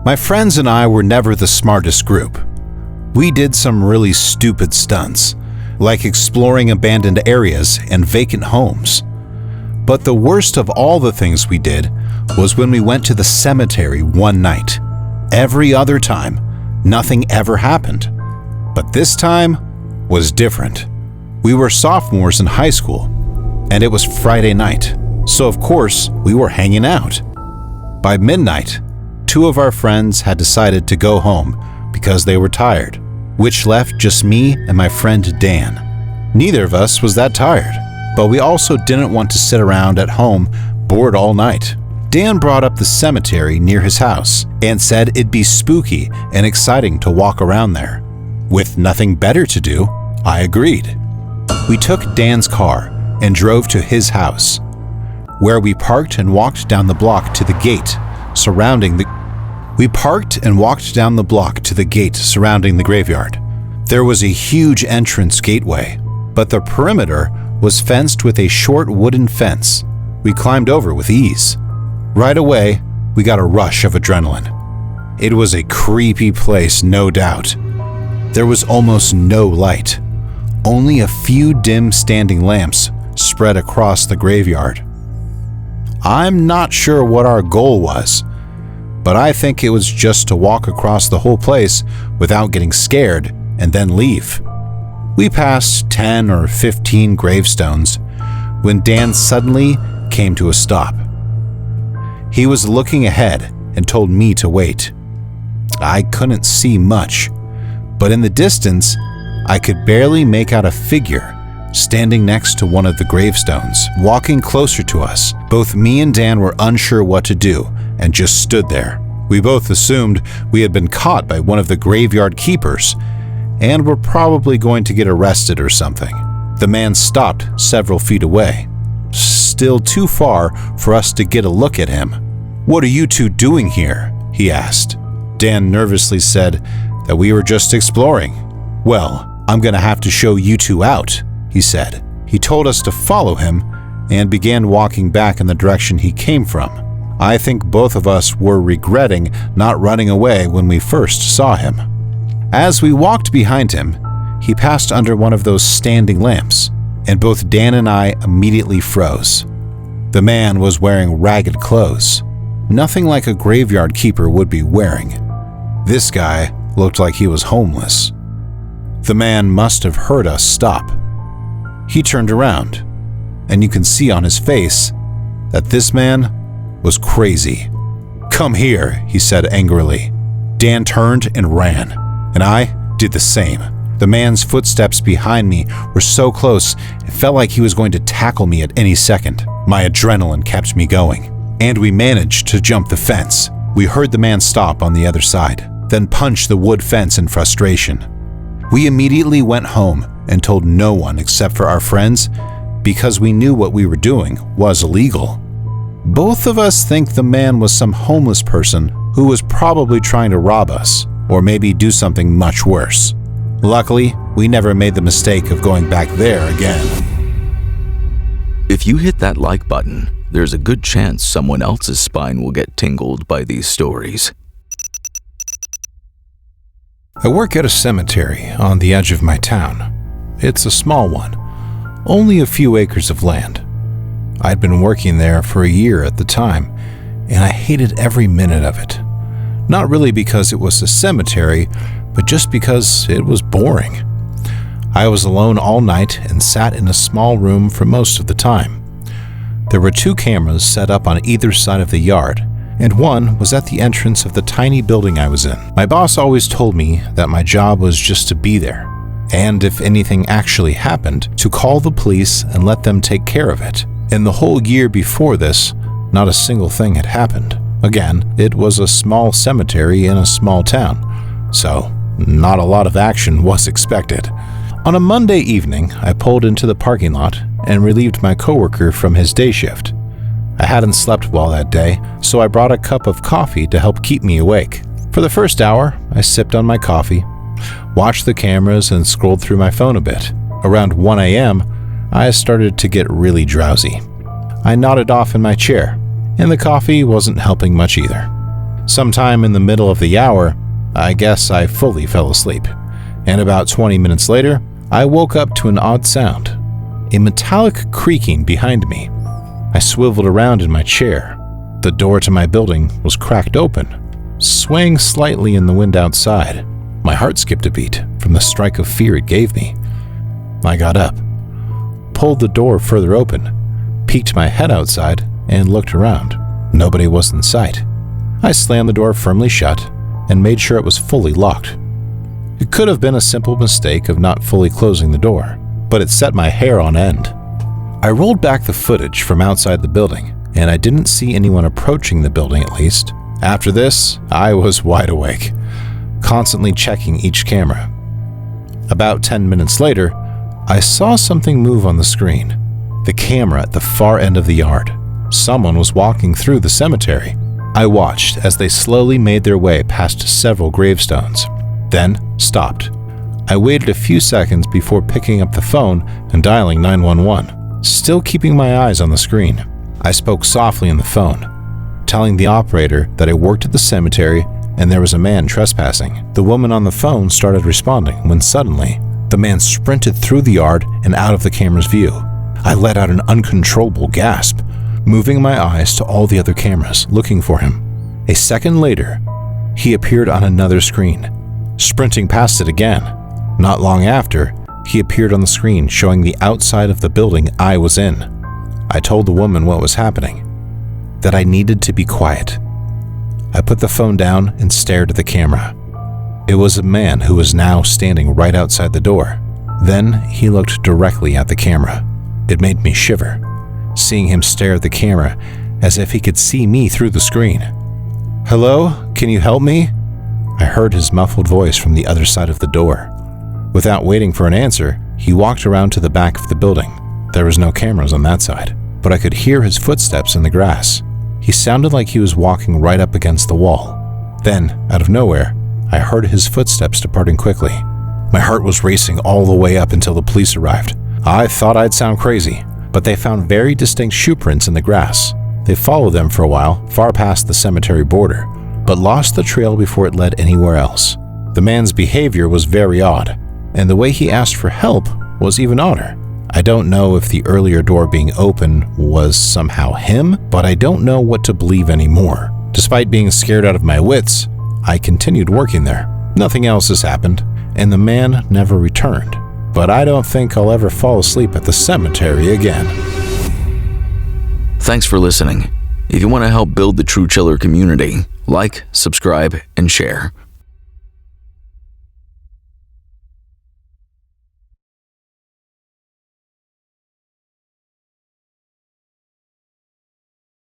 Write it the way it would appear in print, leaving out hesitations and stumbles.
My friends and I were never the smartest group. We did some really stupid stunts, like exploring abandoned areas and vacant homes. But the worst of all the things we did was when we went to the cemetery one night. Every other time, nothing ever happened. But this time was different. We were sophomores in high school, and it was Friday night, so of course we were hanging out. By midnight, 2 of our friends had decided to go home because they were tired, which left just me and my friend Dan. Neither of us was that tired, but we also didn't want to sit around at home bored all night. Dan brought up the cemetery near his house and said it'd be spooky and exciting to walk around there. With nothing better to do, I agreed. We took Dan's car and drove to his house, where we parked and walked down the block to the gate surrounding the graveyard. There was a huge entrance gateway, but the perimeter was fenced with a short wooden fence we climbed over with ease. Right away, we got a rush of adrenaline. It was a creepy place, no doubt. There was almost no light, only a few dim standing lamps spread across the graveyard. I'm not sure what our goal was, but I think it was just to walk across the whole place without getting scared and then leave. We passed 10 or 15 gravestones when Dan suddenly came to a stop. He was looking ahead and told me to wait. I couldn't see much, but in the distance, I could barely make out a figure standing next to one of the gravestones, walking closer to us. Both me and Dan were unsure what to do and just stood there. We both assumed we had been caught by one of the graveyard keepers and were probably going to get arrested or something. The man stopped several feet away, still too far for us to get a look at him. "What are you two doing here?" he asked. Dan nervously said that we were just exploring. "Well, I'm gonna have to show you two out," he said. He told us to follow him and began walking back in the direction he came from. I think both of us were regretting not running away when we first saw him. As we walked behind him, he passed under one of those standing lamps, and both Dan and I immediately froze. The man was wearing ragged clothes, nothing like a graveyard keeper would be wearing. This guy looked like he was homeless. The man must have heard us stop. He turned around, and you can see on his face that this man was crazy. "Come here," he said angrily. Dan turned and ran, and I did the same. The man's footsteps behind me were so close, it felt like he was going to tackle me at any second. My adrenaline kept me going, and we managed to jump the fence. We heard the man stop on the other side, then punch the wood fence in frustration. We immediately went home and told no one except for our friends because we knew what we were doing was illegal. Both of us think the man was some homeless person who was probably trying to rob us, or maybe do something much worse. Luckily, we never made the mistake of going back there again. If you hit that like button, there's a good chance someone else's spine will get tingled by these stories. I work at a cemetery on the edge of my town. It's a small one, only a few acres of land. I'd been working there for a year at the time, and I hated every minute of it. Not really because it was a cemetery, but just because it was boring. I was alone all night and sat in a small room for most of the time. There were 2 cameras set up on either side of the yard, and one was at the entrance of the tiny building I was in. My boss always told me that my job was just to be there, and if anything actually happened, to call the police and let them take care of it. In the whole year before this, not a single thing had happened. Again, it was a small cemetery in a small town, so not a lot of action was expected. On a Monday evening, I pulled into the parking lot and relieved my coworker from his day shift. I hadn't slept well that day, so I brought a cup of coffee to help keep me awake. For the first hour, I sipped on my coffee, watched the cameras, and scrolled through my phone a bit. Around 1 a.m., I started to get really drowsy. I nodded off in my chair, and the coffee wasn't helping much either. Sometime in the middle of the hour, I guess I fully fell asleep, and about 20 minutes later, I woke up to an odd sound, a metallic creaking behind me. I swiveled around in my chair. The door to my building was cracked open, swaying slightly in the wind outside. My heart skipped a beat from the strike of fear it gave me. I got up, pulled the door further open, peeked my head outside, and looked around. Nobody was in sight. I slammed the door firmly shut and made sure it was fully locked. It could have been a simple mistake of not fully closing the door, but it set my hair on end. I rolled back the footage from outside the building, and I didn't see anyone approaching the building at least. After this, I was wide awake, constantly checking each camera. About 10 minutes later, I saw something move on the screen. The camera at the far end of the yard. Someone was walking through the cemetery. I watched as they slowly made their way past several gravestones, then stopped. I waited a few seconds before picking up the phone and dialing 911, still keeping my eyes on the screen. I spoke softly on the phone, telling the operator that I worked at the cemetery and there was a man trespassing. The woman on the phone started responding when suddenly, the man sprinted through the yard and out of the camera's view. I let out an uncontrollable gasp, moving my eyes to all the other cameras, looking for him. A second later, he appeared on another screen, sprinting past it again. Not long after, he appeared on the screen showing the outside of the building I was in. I told the woman what was happening, that I needed to be quiet. I put the phone down and stared at the camera. It was a man who was now standing right outside the door. Then he looked directly at the camera. It made me shiver, seeing him stare at the camera as if he could see me through the screen. "Hello, can you help me?" I heard his muffled voice from the other side of the door. Without waiting for an answer, he walked around to the back of the building. There was no cameras on that side, but I could hear his footsteps in the grass. He sounded like he was walking right up against the wall. Then, out of nowhere, I heard his footsteps departing quickly. My heart was racing all the way up until the police arrived. I thought I'd sound crazy, but they found very distinct shoe prints in the grass. They followed them for a while, far past the cemetery border, but lost the trail before it led anywhere else. The man's behavior was very odd, and the way he asked for help was even odder. I don't know if the earlier door being open was somehow him, but I don't know what to believe anymore. Despite being scared out of my wits, I continued working there. Nothing else has happened, and the man never returned. But I don't think I'll ever fall asleep at the cemetery again. Thanks for listening. If you want to help build the True Chiller community, like, subscribe, and share.